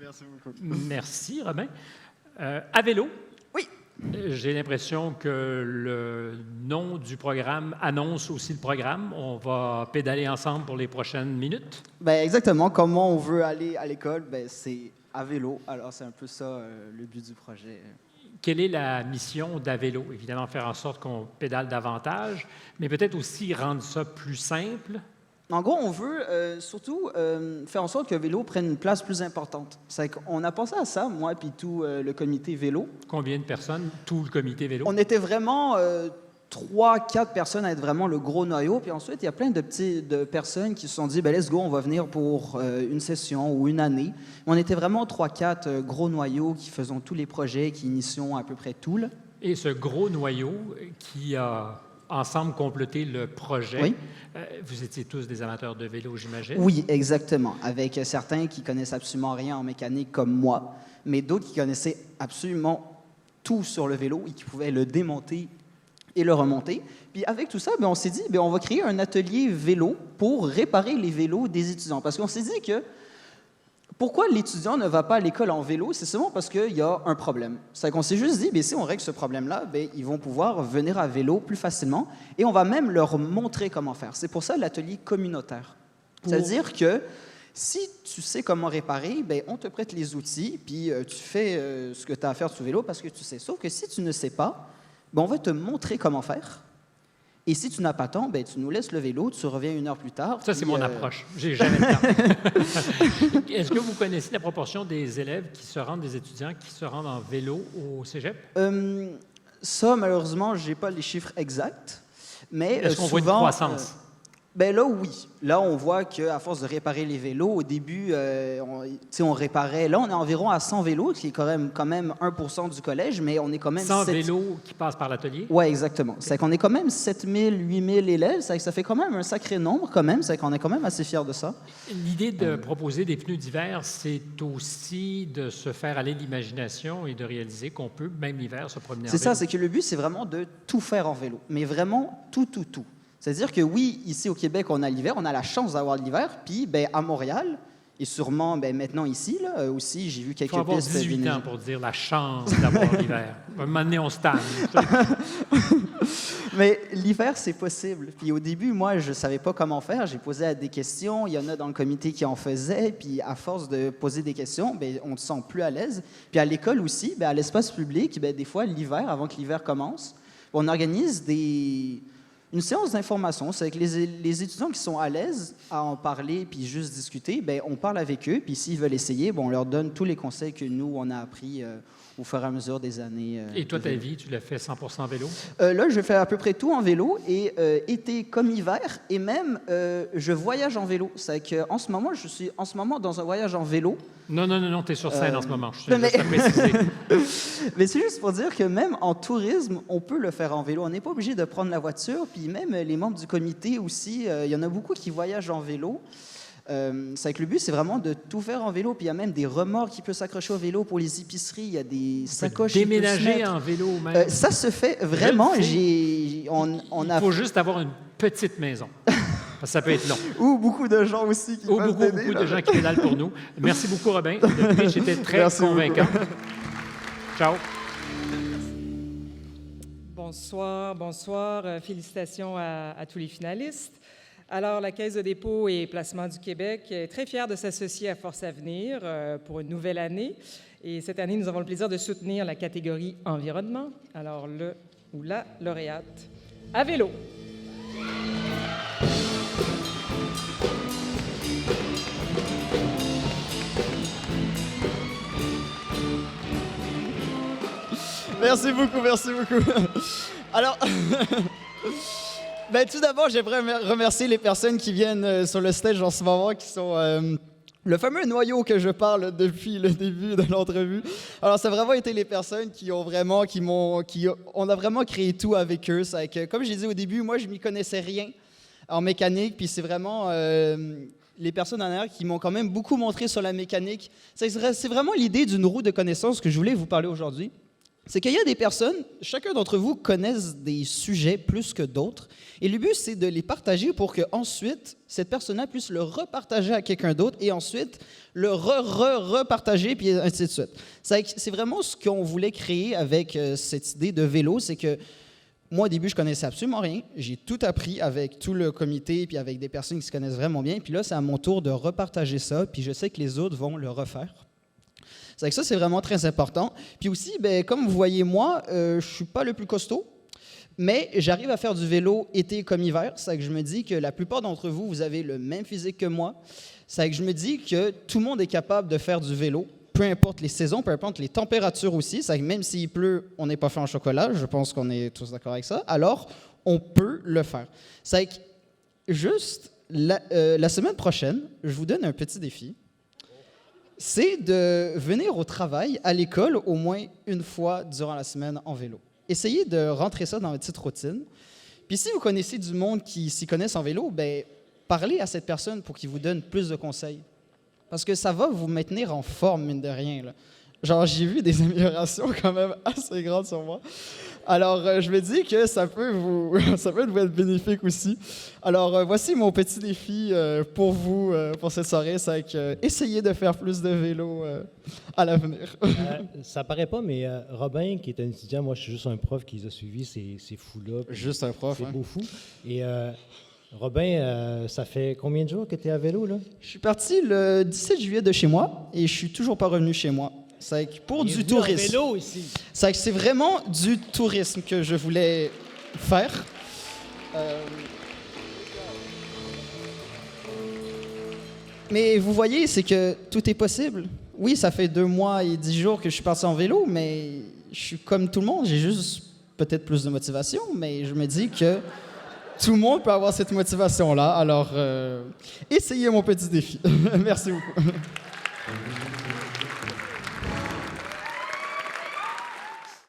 Merci beaucoup. Merci, Robin. À vélo. Oui. J'ai l'impression que le nom du programme annonce aussi le programme. On va pédaler ensemble pour les prochaines minutes. Ben exactement. Comment on veut aller à l'école, ben c'est à vélo. Alors, c'est un peu ça le but du projet. Quelle est la mission d'Avélo? Évidemment, faire en sorte qu'on pédale davantage, mais peut-être aussi rendre ça plus simple. En gros, on veut surtout faire en sorte que le vélo prenne une place plus importante. C'est qu'on a pensé à ça, moi et tout le comité vélo. Combien de personnes? Tout le comité vélo? On était vraiment 3-4 personnes à être vraiment le gros noyau. Puis ensuite, il y a plein de personnes qui se sont dit, ben let's go, on va venir pour une session ou une année. On était vraiment 3-4 gros noyaux qui faisons tous les projets, qui initions à peu près tout. Là. Et ce gros noyau qui a ensemble complété le projet, oui. Vous étiez tous des amateurs de vélo, j'imagine? Oui, exactement. Avec certains qui connaissent absolument rien en mécanique comme moi, mais d'autres qui connaissaient absolument tout sur le vélo et qui pouvaient le démonter et le remonter. Puis avec tout ça, on s'est dit, on va créer un atelier vélo pour réparer les vélos des étudiants. Parce qu'on s'est dit que pourquoi l'étudiant ne va pas à l'école en vélo, c'est seulement parce qu'il y a un problème. C'est qu'on s'est juste dit, si on règle ce problème-là, ils vont pouvoir venir à vélo plus facilement et on va même leur montrer comment faire. C'est pour ça l'atelier communautaire. C'est-à-dire que si tu sais comment réparer, on te prête les outils, puis tu fais ce que tu as à faire sur vélo parce que tu sais. Sauf que si tu ne sais pas, on va te montrer comment faire. Et si tu n'as pas temps, tu nous laisses le vélo, tu reviens 1 heure plus tard. Ça, c'est mon approche. J'ai jamais le temps. Est-ce que vous connaissez la proportion des élèves qui se rendent, des étudiants qui se rendent en vélo au cégep? Ça, malheureusement, je n'ai pas les chiffres exacts. Mais est-ce qu'on souvent, voit une croissance? Là, oui. Là, on voit qu'à force de réparer les vélos, au début, on réparait... Là, on est environ à 100 vélos, qui est quand même 1% du collège, mais on est quand même... 100 vélos qui passent par l'atelier? Oui, exactement. Okay. C'est qu'on est quand même 7000, 8000 élèves. Ça fait quand même un sacré nombre, quand même. C'est qu'on est quand même assez fiers de ça. L'idée de proposer des pneus d'hiver, c'est aussi de se faire aller l'imagination et de réaliser qu'on peut, même l'hiver, se promener en vélo. C'est ça, c'est que le but, c'est vraiment de tout faire en vélo. Mais vraiment, tout. C'est-à-dire que oui, ici au Québec, on a l'hiver, on a la chance d'avoir l'hiver, puis à Montréal, et sûrement maintenant ici, là, aussi, j'ai vu quelques pistes... Il faut avoir 18 ans pour dire la chance d'avoir l'hiver. Un moment donné, on se tanne. Mais l'hiver, c'est possible. Puis au début, moi, je ne savais pas comment faire. J'ai posé des questions. Il y en a dans le comité qui en faisaient. Puis à force de poser des questions, on ne se sent plus à l'aise. Puis à l'école aussi, à l'espace public, des fois, l'hiver, avant que l'hiver commence, on organise une séance d'information. C'est que les étudiants qui sont à l'aise à en parler puis juste discuter, on parle avec eux. Puis s'ils veulent essayer, on leur donne tous les conseils que nous, on a appris au fur et à mesure des années. Et toi, ta vie, tu l'as fait 100% vélo? Là, je fais à peu près tout en vélo, et été comme hiver, et même je voyage en vélo. C'est qu'en ce moment, je suis dans un voyage en vélo. Non, tu es sur scène en ce moment. Je juste à préciser. Mais c'est juste pour dire que même en tourisme, on peut le faire en vélo. On n'est pas obligé de prendre la voiture, puis même les membres du comité aussi, il y en a beaucoup qui voyagent en vélo. C'est que le but, c'est vraiment de tout faire en vélo. Puis il y a même des remords qui peuvent s'accrocher au vélo pour les épiceries. Il y a des sacoches. Déménager en vélo même. Ça se fait vraiment. Il faut juste avoir une petite maison. Ça peut être long. Ou beaucoup de gens aussi qui peuvent t'aider. Beaucoup de gens qui pédalent pour nous. Merci beaucoup, Robin. Le pitch était très convaincant. Ciao. Bonsoir. Félicitations à tous les finalistes. Alors, la Caisse de dépôt et placement du Québec est très fière de s'associer à Force Avenir pour une nouvelle année. Et cette année, nous avons le plaisir de soutenir la catégorie environnement. Alors, le ou la lauréate à vélo. Merci beaucoup. Alors... tout d'abord, j'aimerais remercier les personnes qui viennent sur le stage en ce moment, qui sont le fameux noyau que je parle depuis le début de l'entrevue. Alors, ça a vraiment été les personnes on a vraiment créé tout avec eux. C'est que, comme je disais au début, moi, je m'y connaissais rien en mécanique, puis c'est vraiment les personnes en arrière qui m'ont quand même beaucoup montré sur la mécanique. C'est vraiment l'idée d'une roue de connaissances que je voulais vous parler aujourd'hui. c'est qu'il y a des personnes, chacun d'entre vous connaisse des sujets plus que d'autres, et le but, c'est de les partager pour qu'ensuite, cette personne-là puisse le repartager à quelqu'un d'autre, et ensuite, le repartager, puis ainsi de suite. C'est vraiment ce qu'on voulait créer avec cette idée de vélo, c'est que moi, au début, je connaissais absolument rien. J'ai tout appris avec tout le comité, puis avec des personnes qui se connaissent vraiment bien, puis là, c'est à mon tour de repartager ça, puis je sais que les autres vont le refaire. C'est que ça, c'est vraiment très important. Puis aussi, ben, comme vous voyez, moi, je ne suis pas le plus costaud, mais j'arrive à faire du vélo été comme hiver. C'est que je me dis que la plupart d'entre vous, vous avez le même physique que moi. C'est que je me dis que tout le monde est capable de faire du vélo, peu importe les saisons, peu importe les températures aussi. C'est que même s'il pleut, on n'est pas fait en chocolat. Je pense qu'on est tous d'accord avec ça. Alors, on peut le faire. C'est que juste la semaine prochaine, je vous donne un petit défi. C'est de venir au travail, à l'école, au moins une fois durant la semaine en vélo. Essayez de rentrer ça dans votre petite routine. Puis si vous connaissez du monde qui s'y connaissent en vélo, ben parlez à cette personne pour qu'il vous donne plus de conseils. Parce que ça va vous maintenir en forme, mine de rien, là. Genre, j'ai vu des améliorations quand même assez grandes sur moi. Alors, je me dis que ça peut vous être bénéfique aussi. Alors, voici mon petit défi pour vous, pour cette soirée. C'est essayez de faire plus de vélo à l'avenir. Ça paraît pas, mais Robin, qui est un étudiant, moi, je suis juste un prof qui les a suivis, ces fous-là. Juste un prof, c'est beau fou. Et Robin, ça fait combien de jours que tu es à vélo, là? Je suis parti le 17 juillet de chez moi et je suis toujours pas revenu chez moi. C'est pour du tourisme. Vélo ici. C'est vraiment du tourisme que je voulais faire. Mais vous voyez, c'est que tout est possible. Oui, ça fait 2 mois et 10 jours que je suis parti en vélo, mais je suis comme tout le monde. J'ai juste peut-être plus de motivation, mais je me dis que tout le monde peut avoir cette motivation-là. Alors, essayez mon petit défi. Merci beaucoup.